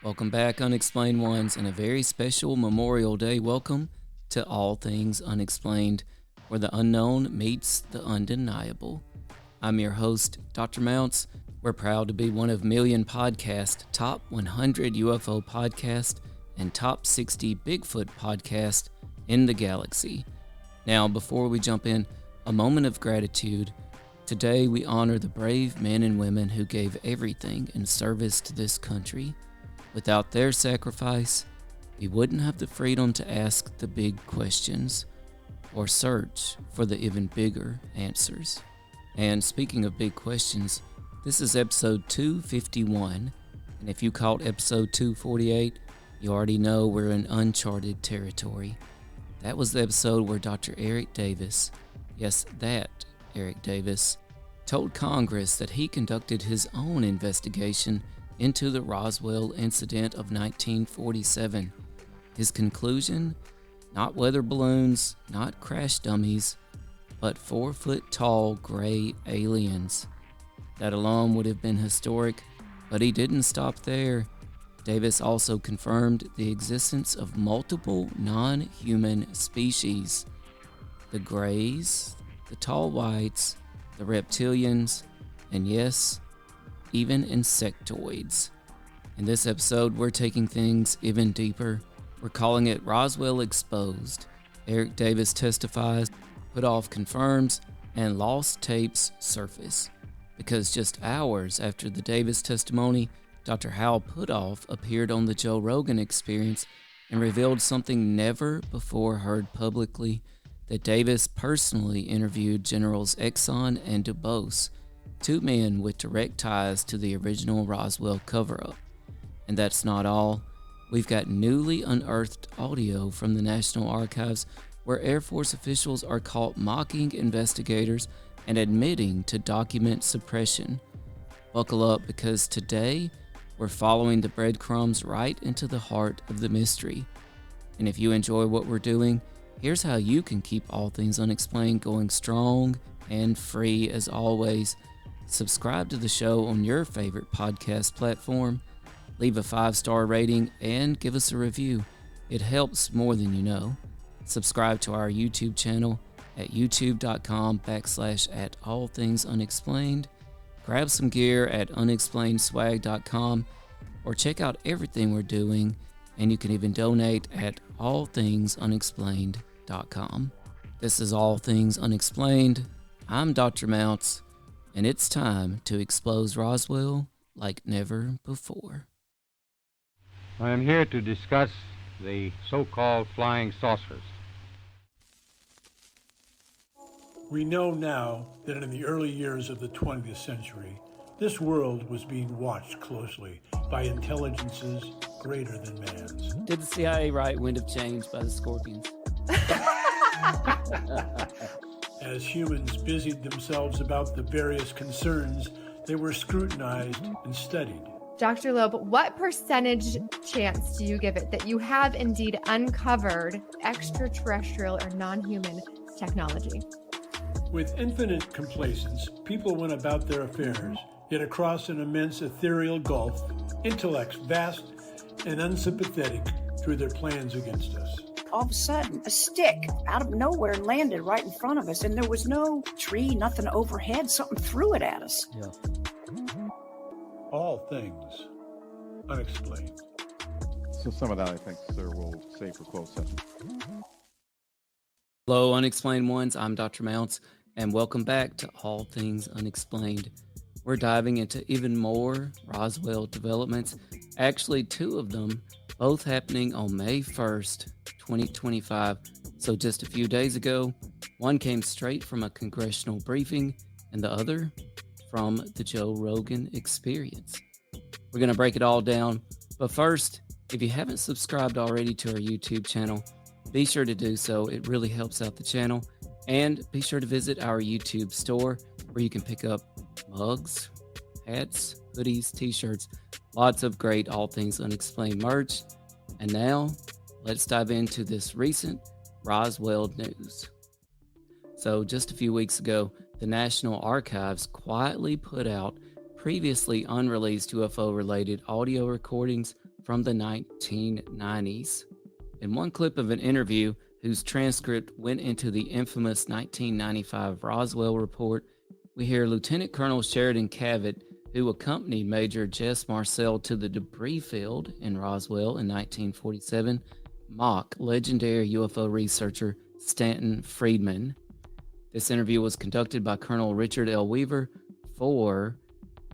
Welcome back, Unexplained Ones, and a very special Memorial Day welcome to All Things Unexplained, where the unknown meets the undeniable. I'm your host, Dr. Mounce. We're proud to be one of Million Podcast, Top 100 UFO Podcast, and Top 60 Bigfoot Podcast in the galaxy. Now, before we jump in, a moment of gratitude. Today, we honor the brave men and women who gave everything in service to this country. Without their sacrifice, we wouldn't have the freedom to ask the big questions or search for the even bigger answers. And speaking of big questions, this is episode 251, and if you caught episode 248, you already know we're in uncharted territory. That was the episode where Dr. Eric Davis, yes, that Eric Davis, told Congress that he conducted his own investigation into the Roswell incident of 1947. His conclusion? Not weather balloons, not crash dummies, but 4-foot-tall gray aliens. That alone would have been historic, but he didn't stop there. Davis also confirmed the existence of multiple non-human species. The grays, the tall whites, the reptilians, and yes, even insectoids. In this episode, we're taking things even deeper. We're calling it Roswell Exposed. Eric Davis testifies, Puthoff confirms, and lost tapes surface. Because just hours after the Davis testimony, Dr. Hal Puthoff appeared on the Joe Rogan Experience and revealed something never before heard publicly, that Davis personally interviewed Generals Exon and DuBose, two men with direct ties to the original Roswell cover-up. And that's not all. We've got newly unearthed audio from the National Archives where Air Force officials are caught mocking investigators and admitting to document suppression. Buckle up, because today we're following the breadcrumbs right into the heart of the mystery. And if you enjoy what we're doing, here's how you can keep All Things Unexplained going strong and free as always. Subscribe to the show on your favorite podcast platform, leave a 5-star rating, and give us a review. It helps more than you know. Subscribe to our YouTube channel at youtube.com/@allthingsunexplained. Grab some gear at unexplainedswag.com, or check out everything we're doing, and you can even donate at allthingsunexplained.com. This is All Things Unexplained. I'm Dr. Mounce, and it's time to expose Roswell like never before. I am here to discuss the so-called flying saucers. We know now that in the early years of the 20th century, this world was being watched closely by intelligences greater than man's. Did the CIA write Wind of Change by the Scorpions? As humans busied themselves about the various concerns, they were scrutinized and studied. Dr. Loeb, what percentage chance do you give it that you have indeed uncovered extraterrestrial or non-human technology? With infinite complacence, people went about their affairs, yet across an immense ethereal gulf, intellects vast and unsympathetic drew their plans against us. All of a sudden, a stick out of nowhere landed right in front of us, and there was no tree, nothing overhead. Something threw it at us. Yeah. All Things Unexplained. So some of that, I think, sir, will say for closed session. Hello, Unexplained Ones. I'm Dr. Mounce, and welcome back to All Things Unexplained. We're diving into even more Roswell developments, actually 2 of them, both happening on May 1st, 2025. So just a few days ago, one came straight from a congressional briefing, and the other from the Joe Rogan Experience. We're going to break it all down, but first, if you haven't subscribed already to our YouTube channel, be sure to do so. It really helps out the channel. And be sure to visit our YouTube store where you can pick up mugs, hats, hoodies, t-shirts, lots of great All Things Unexplained merch. And now, let's dive into this recent Roswell news. So just a few weeks ago, the National Archives quietly put out previously unreleased UFO-related audio recordings from the 1990s. In one clip of an interview whose transcript went into the infamous 1995 Roswell report, we hear Lieutenant Colonel Sheridan Cavett, who accompanied Major Jess Marcel to the debris field in Roswell in 1947, mock legendary UFO researcher Stanton Friedman. This interview was conducted by Colonel Richard L. Weaver for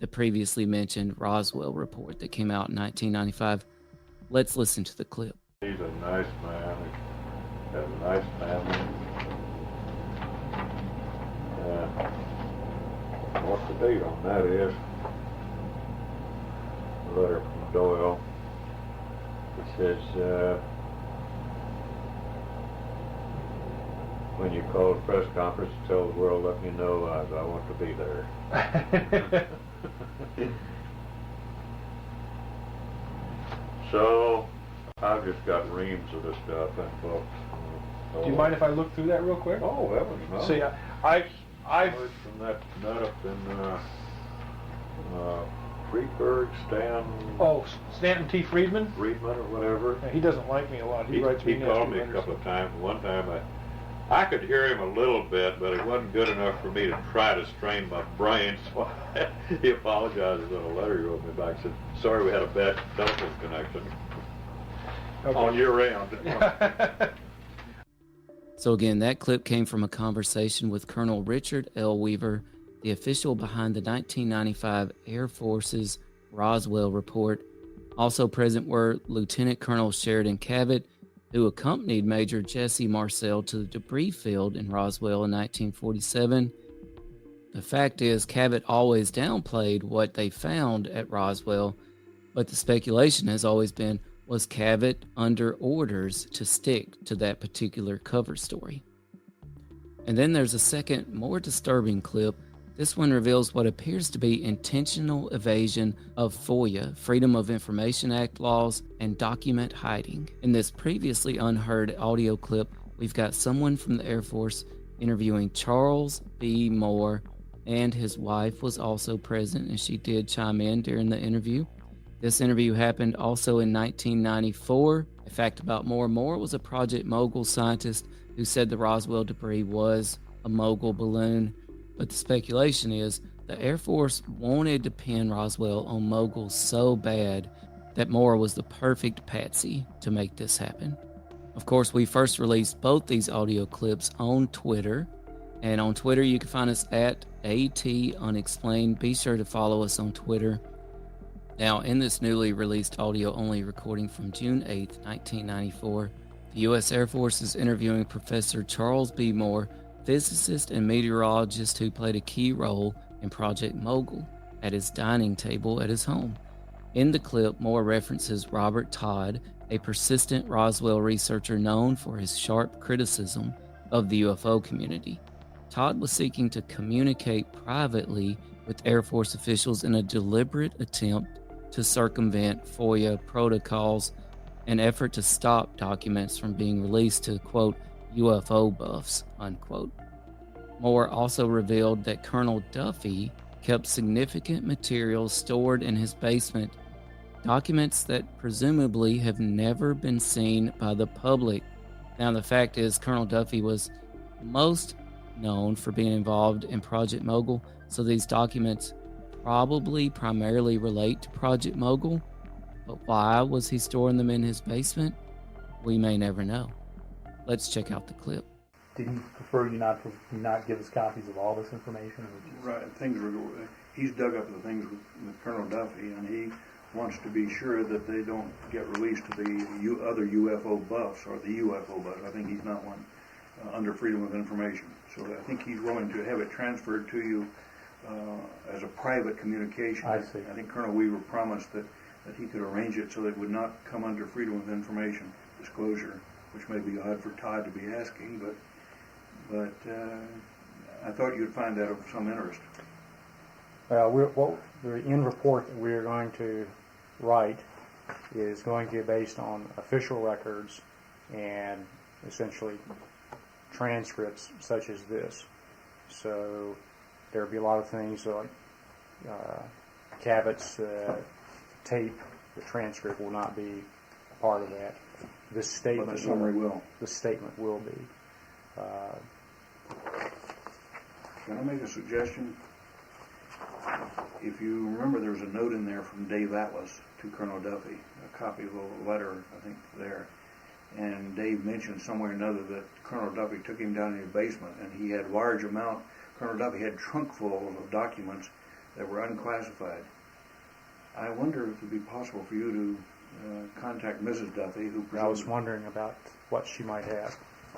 the previously mentioned Roswell report that came out in 1995. Let's listen to the clip. He's a nice man. He has a nice family. What the date on that is? A letter from Doyle. It says, when you call a press conference, tell the world, let me know, I want to be there. So, I've just got reams of this stuff in books. Do you mind if I look through that real quick? Oh, heavens no. See, I from that nut up in Friedberg, Stanton T. Friedman or whatever. Yeah, he doesn't like me a lot. He writes me. He called me a couple of times. One time I could hear him a little bit, but it wasn't good enough for me to try to strain my brain. So he apologized in a letter he wrote me back. Said, "Sorry, we had a bad telephone connection." Okay. On your round. So again, that clip came from a conversation with Colonel Richard L. Weaver, the official behind the 1995 Air Force's Roswell report. Also present were Lieutenant Colonel Sheridan Cavett, who accompanied Major Jesse Marcel to the debris field in Roswell in 1947. The fact is, Cavett always downplayed what they found at Roswell, but the speculation has always been, was Cavett under orders to stick to that particular cover story? And then there's a second, more disturbing clip. This one reveals what appears to be intentional evasion of FOIA, Freedom of Information Act laws, and document hiding. In this previously unheard audio clip, we've got someone from the Air Force interviewing Charles B. Moore, and his wife was also present, and she did chime in during the interview. This interview happened also in 1994. A fact about Moore: Moore was a Project Mogul scientist who said the Roswell debris was a Mogul balloon. But the speculation is the Air Force wanted to pin Roswell on Mogul so bad that Moore was the perfect patsy to make this happen. Of course, we first released both these audio clips on Twitter. And on Twitter, you can find us at AT Unexplained. Be sure to follow us on Twitter. Now, in this newly released audio-only recording from June 8, 1994, the U.S. Air Force is interviewing Professor Charles B. Moore, physicist and meteorologist who played a key role in Project Mogul, at his dining table at his home. In the clip, Moore references Robert Todd, a persistent Roswell researcher known for his sharp criticism of the UFO community. Todd was seeking to communicate privately with Air Force officials in a deliberate attempt to circumvent FOIA protocols, an effort to stop documents from being released to, quote, UFO buffs, unquote. Moore also revealed that Colonel Duffy kept significant materials stored in his basement, documents that presumably have never been seen by the public. Now, the fact is, Colonel Duffy was most known for being involved in Project Mogul, so these documents probably primarily relate to Project Mogul, but why was he storing them in his basement? We may never know. Let's check out the clip. Did he prefer you not give us copies of all this information? Right, he's dug up the things with Colonel Duffy, and he wants to be sure that they don't get released to the other UFO buffs or the UFO buffs. I think he's not one under Freedom of Information. So I think he's willing to have it transferred to you as a private communication. I see. I think Colonel Weaver promised that he could arrange it so that it would not come under Freedom of Information disclosure, which may be odd for Todd to be asking, but I thought you'd find that of some interest. Well, the end report that we're going to write is going to be based on official records and essentially transcripts such as this. So there'll be a lot of things like Cavett's tape The transcript will not be a part of that. This statement, But the summary will. The statement will be. Can I make a suggestion? If you remember, there was a note in there from Dave Atlas to Colonel Duffy, a copy of a letter, I think, there. And Dave mentioned somewhere or another that Colonel Duffy took him down in his basement, and he had large amount. Colonel Duffy had trunkfuls of documents that were unclassified. I wonder if it would be possible for you to contact Mrs. Duffy, who I was wondering about what she might have.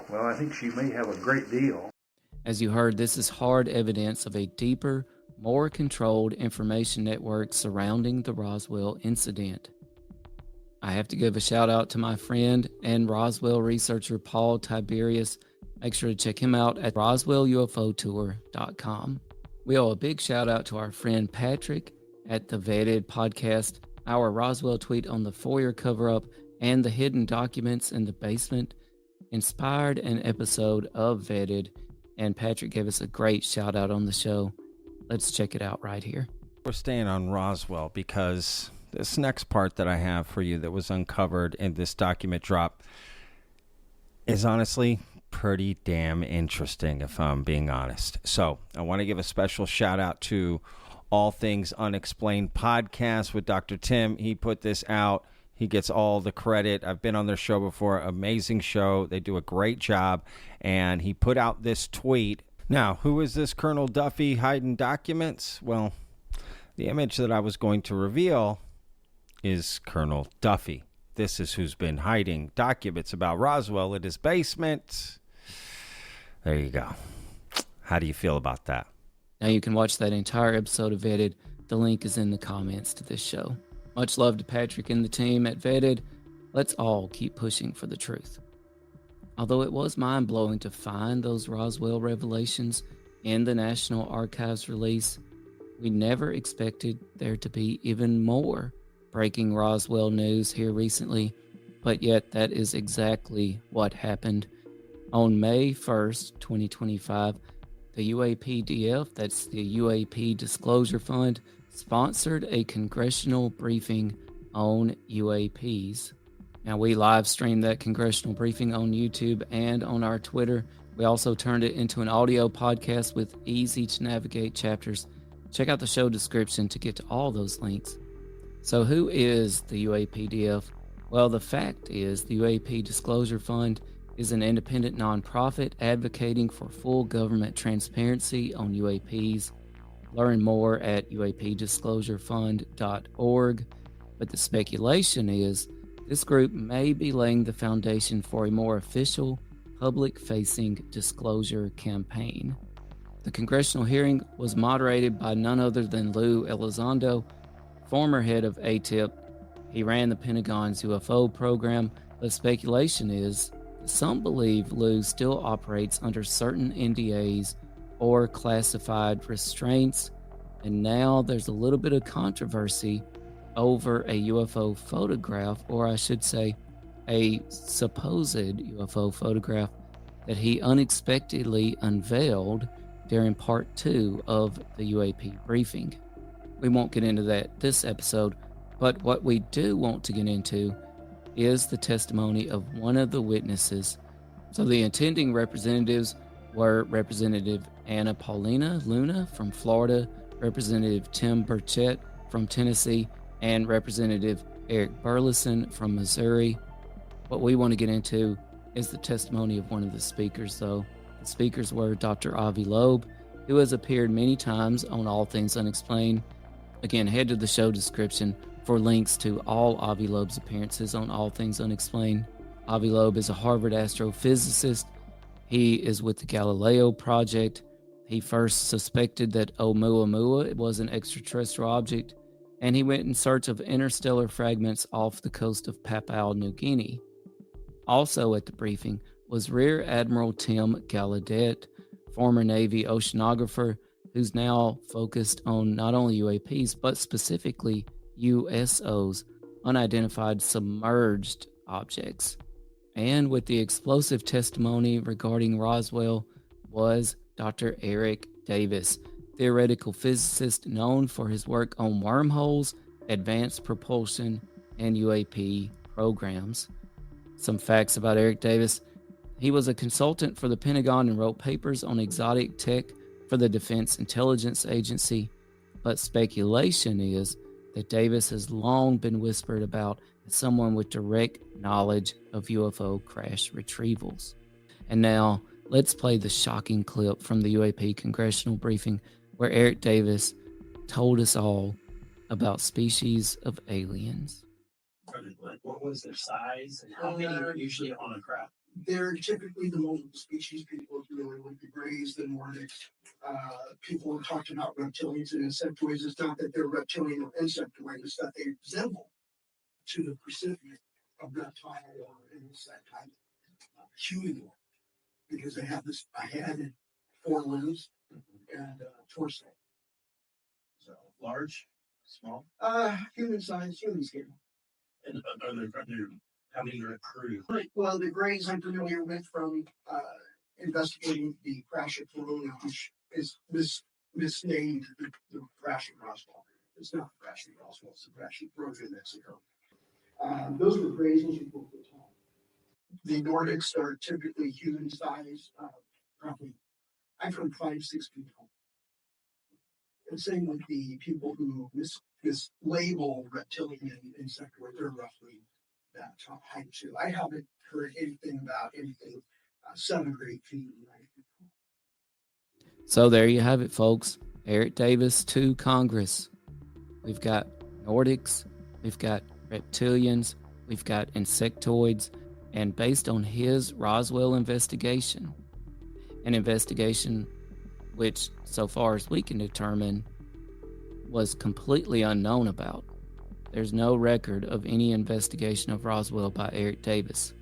Well, I think she may have a great deal. As you heard, this is hard evidence of a deeper, more controlled information network surrounding the Roswell incident. I have to give a shout out to my friend and Roswell researcher Paul Tiberius. Make sure to check him out at roswellufotour.com. We owe a big shout out to our friend Patrick at the Vetted podcast. Our Roswell tweet on the FOIA cover-up and the hidden documents in the basement inspired an episode of Vetted, and Patrick gave us a great shout out on the show. Let's check it out right here. We're staying on Roswell because this next part that I have for you that was uncovered in this document drop is honestly pretty damn interesting, if I'm being honest. So I want to give a special shout out to All Things Unexplained podcast with Dr. Tim. He put this out. He gets all the credit. I've been on their show before. Amazing show. They do a great job. And he put out this tweet. Now, who is this Colonel Duffy hiding documents? Well, the image that I was going to reveal is Colonel Duffy. This is who's been hiding documents about Roswell in his basement. There you go. How do you feel about that? Now you can watch that entire episode of Vetted. The link is in the comments to this show. Much love to Patrick and the team at Vetted. Let's all keep pushing for the truth. Although it was mind-blowing to find those Roswell revelations in the National Archives release, we never expected there to be even more breaking Roswell news here recently, but yet that is exactly what happened. On May 1st, 2025, the UAPDF, that's the UAP Disclosure Fund, sponsored a congressional briefing on UAPs. Now, we live streamed that congressional briefing on YouTube and on our Twitter. We also turned it into an audio podcast with easy-to-navigate chapters. Check out the show description to get to all those links. So who is the UAPDF? Well, the fact is the UAP Disclosure Fund is an independent nonprofit advocating for full government transparency on UAPs. Learn more at uapdisclosurefund.org. But the speculation is this group may be laying the foundation for a more official, public-facing disclosure campaign. The congressional hearing was moderated by none other than Lou Elizondo, former head of ATIP. He ran the Pentagon's UFO program, but speculation is that some believe Lou still operates under certain NDAs or classified restraints, and now there's a little bit of controversy over a UFO photograph, or I should say a supposed UFO photograph that he unexpectedly unveiled during part 2 of the UAP briefing. We won't get into that this episode, but what we do want to get into is the testimony of one of the witnesses. So the attending representatives were Representative Anna Paulina Luna from Florida, Representative Tim Burchett from Tennessee, and Representative Eric Burleson from Missouri. What we want to get into is the testimony of one of the speakers, though. The speakers were Dr. Avi Loeb, who has appeared many times on All Things Unexplained. Again, head to the show description for links to all Avi Loeb's appearances on All Things Unexplained. Avi Loeb is a Harvard astrophysicist. He is with the Galileo Project. He first suspected that Oumuamua was an extraterrestrial object, and he went in search of interstellar fragments off the coast of Papua New Guinea. Also at the briefing was Rear Admiral Tim Gallaudet, former Navy oceanographer, who's now focused on not only UAPs, but specifically USOs, unidentified submerged objects. And with the explosive testimony regarding Roswell was Dr. Eric Davis, theoretical physicist known for his work on wormholes, advanced propulsion, and UAP programs. Some facts about Eric Davis. He was a consultant for the Pentagon and wrote papers on exotic tech for the Defense Intelligence Agency, but speculation is that Davis has long been whispered about as someone with direct knowledge of UFO crash retrievals. And now, let's play the shocking clip from the UAP Congressional briefing where Eric Davis told us all about species of aliens. Like, what was their size and how many were usually on a craft? They're typically the multiple species. People are familiar with the Greys, the Nordics. People have talked about reptilians and insectoids. It's not that they're reptilian or insectoid, it's that they resemble to the Pacific of reptile or insect type humanoid, because they have this a head and 4 limbs and torso. So large, small, human size, human scale. And how many are crew? Right. Well, the Greys I'm familiar with from investigating the crash at Corona, which is misnamed the crash at Roswell. It's not the crash at Roswell, it's the crash at Rogan, Mexico. Those were Greys, those were 4 foot tall. The Nordics are typically human size, probably, I've heard 5-6 feet tall. And same with the people who mislabel reptilian and insectoid, they're roughly that height too. I haven't heard anything about anything 7 or 8 feet. So there you have it, folks. Eric Davis to Congress. We've got Nordics, we've got reptilians, we've got insectoids, and based on his Roswell investigation, an investigation which, so far as we can determine, was completely unknown about. There's no record of any investigation of Roswell by Eric Davis.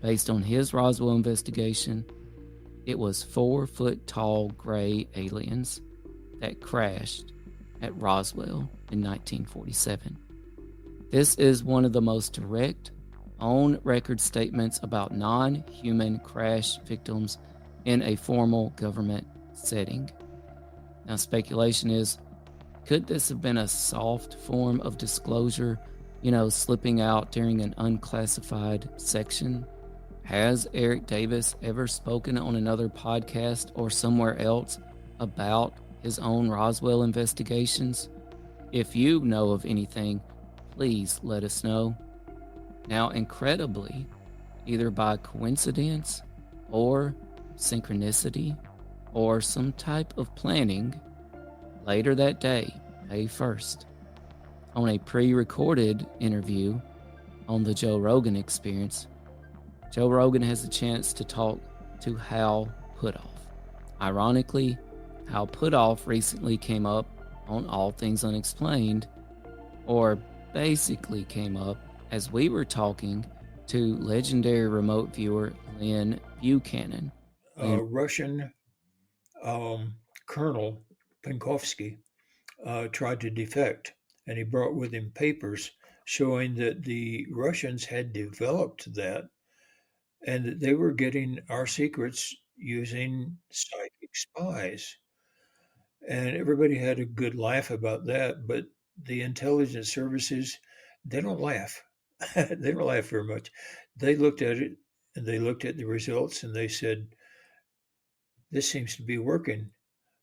Based on his Roswell investigation, it was 4 foot tall gray aliens that crashed at Roswell in 1947. This is one of the most direct, on-record statements about non-human crash victims in a formal government setting. Now, speculation is, could this have been a soft form of disclosure, slipping out during an unclassified section? Has Eric Davis ever spoken on another podcast or somewhere else about his own Roswell investigations? If you know of anything, please let us know. Now, incredibly, either by coincidence or synchronicity or some type of planning, later that day, May 1st, on a pre-recorded interview on the Joe Rogan Experience, Joe Rogan has a chance to talk to Hal Puthoff. Ironically, Hal Puthoff recently came up on All Things Unexplained, or basically came up as we were talking to legendary remote viewer Lyn Buchanan. Russian Colonel Penkovsky tried to defect, and he brought with him papers showing that the Russians had developed that and that they were getting our secrets using psychic spies. And everybody had a good laugh about that, but the intelligence services, they don't laugh. They don't laugh very much. They looked at it, and they looked at the results, and they said, this seems to be working.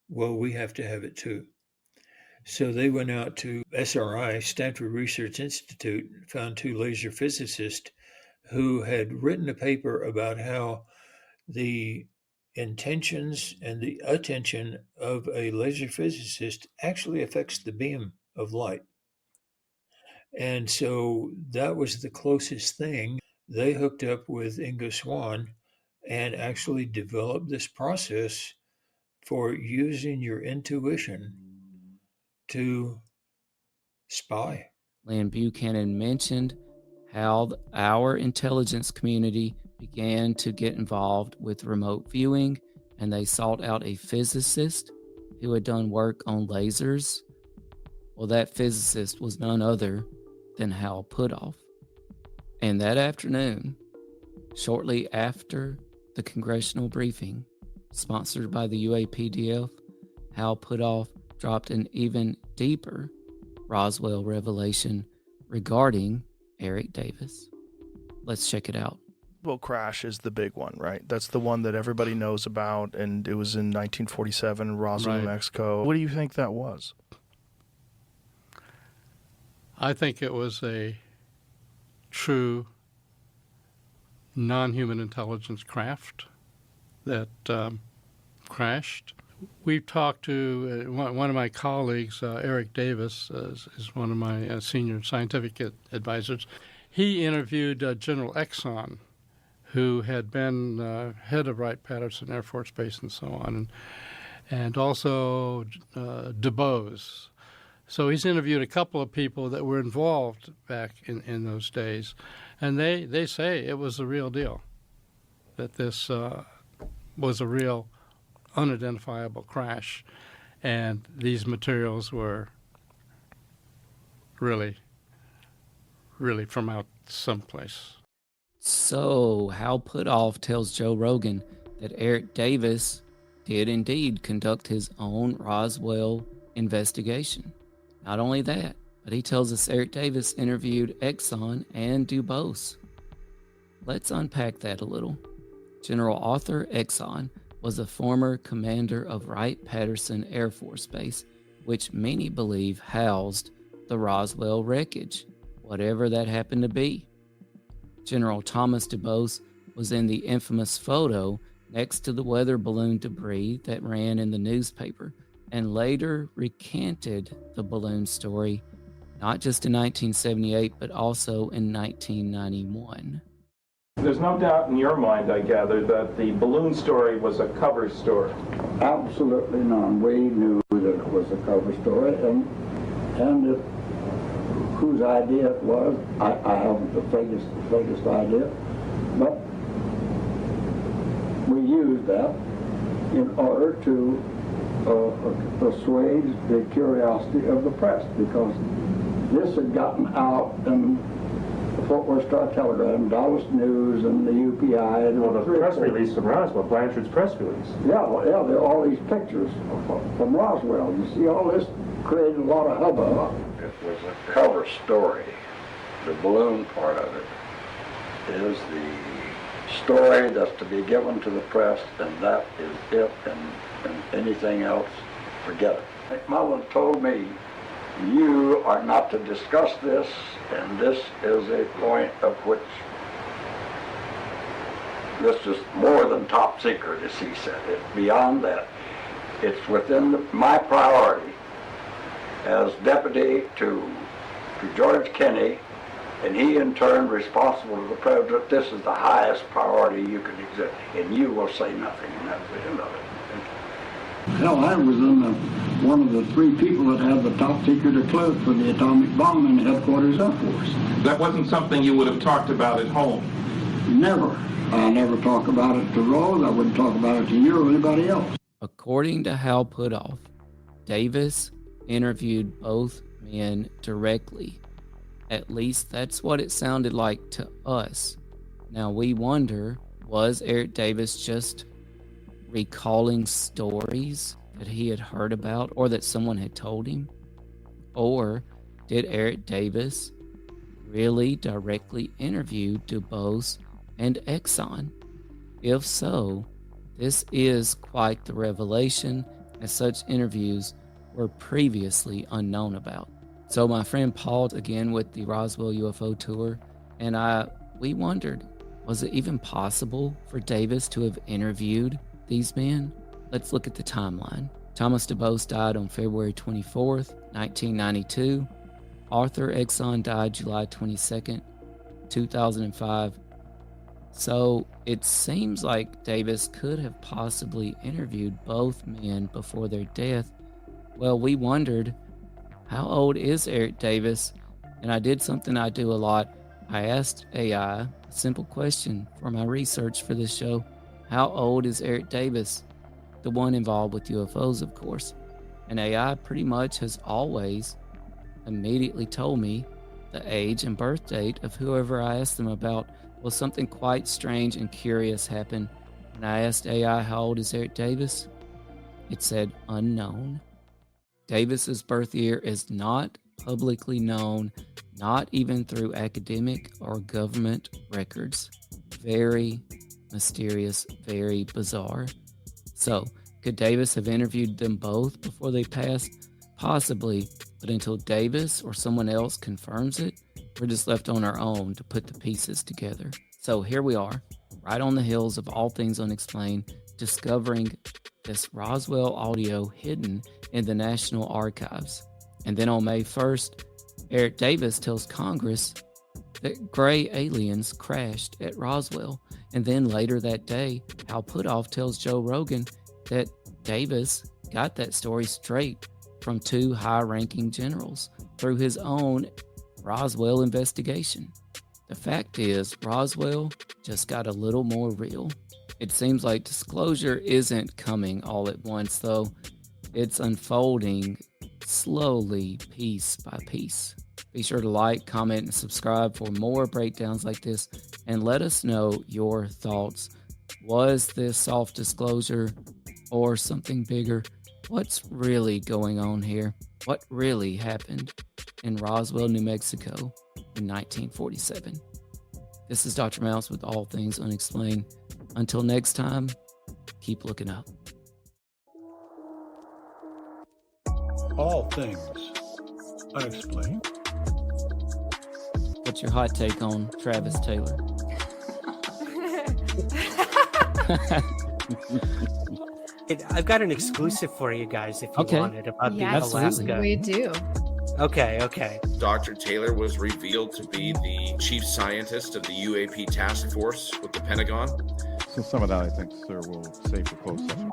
Well, we have to have it too. So they went out to SRI, Stanford Research Institute, found 2 laser physicists who had written a paper about how the intentions and the attention of a laser physicist actually affects the beam of light. And so that was the closest thing. They hooked up with Inga Swan and actually developed this process for using your intuition to spy. Lyn Buchanan mentioned how our intelligence community began to get involved with remote viewing, and they sought out a physicist who had done work on lasers. Well, that physicist was none other than Hal Puthoff. And that afternoon, shortly after the Congressional briefing, sponsored by the UAPDF, Hal Puthoff dropped an even deeper Roswell revelation regarding Eric Davis. Let's check it out. Roswell crash is the big one, right? That's the one that everybody knows about, and it was in 1947 in Roswell, New Mexico. What do you think that was? I think it was a true non-human intelligence craft that crashed. We've talked to one of my colleagues, Eric Davis, is one of my senior scientific advisors. He interviewed General Exon, who had been head of Wright-Patterson Air Force Base and so on, and also DuBose. So he's interviewed a couple of people that were involved back in those days, and they say it was the real deal, that this was a real unidentifiable crash, and these materials were really from out someplace. So Hal Puthoff tells Joe Rogan that Eric Davis did indeed conduct his own Roswell investigation. Not only that, but he tells us Eric Davis interviewed Exon and DuBose. Let's unpack that a little. General Arthur Exon was a former commander of Wright-Patterson Air Force Base, which many believe housed the Roswell wreckage, whatever that happened to be. General Thomas DuBose was in the infamous photo next to the weather balloon debris that ran in the newspaper, and later recanted the balloon story, not just in 1978, but also in 1991. There's no doubt in your mind, I gather, that the balloon story was a cover story. Absolutely none. We knew that it was a cover story, and whose idea it was, I haven't the vaguest idea, but we used that in order to assuage the curiosity of the press, because this had gotten out in the Fort Worth Star-Telegram, Dallas News, and the UPI. And the press release from Roswell, Blanchard's press release. Yeah, there are all these pictures from Roswell. You see, all this created a lot of hubbub. It was a cover story. The balloon part of it is the story that's to be given to the press, and that is it, and anything else, forget it. Mullen told me, you are not to discuss this, and this is a point of which this is more than top secret, as he said. It's beyond that. It's within my priority as deputy to George Kenney, and he in turn responsible to the president. This is the highest priority you can exhibit, and you will say nothing, and that's the end of it. Hell, I was in one of the three people that had the top secret eclipse for the atomic bomb in the headquarters Air Force. That wasn't something you would have talked about at home? Never. I never talk about it to Rose. I wouldn't talk about it to you or anybody else. According to Hal Puthoff, Davis interviewed both men directly. At least that's what it sounded like to us. Now we wonder, was Eric Davis just recalling stories that he had heard about or that someone had told him? Or did Eric Davis really directly interview DuBose and Exon? If so, this is quite the revelation, as such interviews were previously unknown about. So my friend Paul, again with the Roswell UFO tour, and we wondered, was it even possible for Davis to have interviewed these men? Let's look at the timeline. Thomas DuBose died on February 24th, 1992. Arthur Exon died July 22nd, 2005. So it seems like Davis could have possibly interviewed both men before their death. Well, we wondered, how old is Eric Davis? And I did something I do a lot. I asked AI a simple question for my research for this show. How old is Eric Davis? The one involved with UFOs, of course. And AI pretty much has always immediately told me the age and birth date of whoever I asked them about. Well, something quite strange and curious happened. When I asked AI how old is Eric Davis, it said unknown. Davis's birth year is not publicly known, not even through academic or government records. Very mysterious, very bizarre. So, could Davis have interviewed them both before they passed? Possibly, but until Davis or someone else confirms it, we're just left on our own to put the pieces together. So here we are, right on the heels of All Things Unexplained, discovering this Roswell audio hidden in the National Archives. And then on May 1st, Eric Davis tells Congress that gray aliens crashed at Roswell. And then later that day, Hal Puthoff tells Joe Rogan that Davis got that story straight from two high-ranking generals through his own Roswell investigation. The fact is, Roswell just got a little more real. It seems like disclosure isn't coming all at once, though. It's unfolding slowly, piece by piece. Be sure to like, comment, and subscribe for more breakdowns like this, and let us know your thoughts. Was this soft disclosure or something bigger? What's really going on here? What really happened in Roswell, New Mexico in 1947? This is Dr. Mounce with All Things Unexplained. Until next time, keep looking up. All Things Unexplained. What's your hot take on Travis Taylor? I've got an exclusive for you guys if you want it about the Alaska. We do. Okay. Dr. Taylor was revealed to be the chief scientist of the UAP task force with the Pentagon. So some of that, I think, sir, will save for closed session.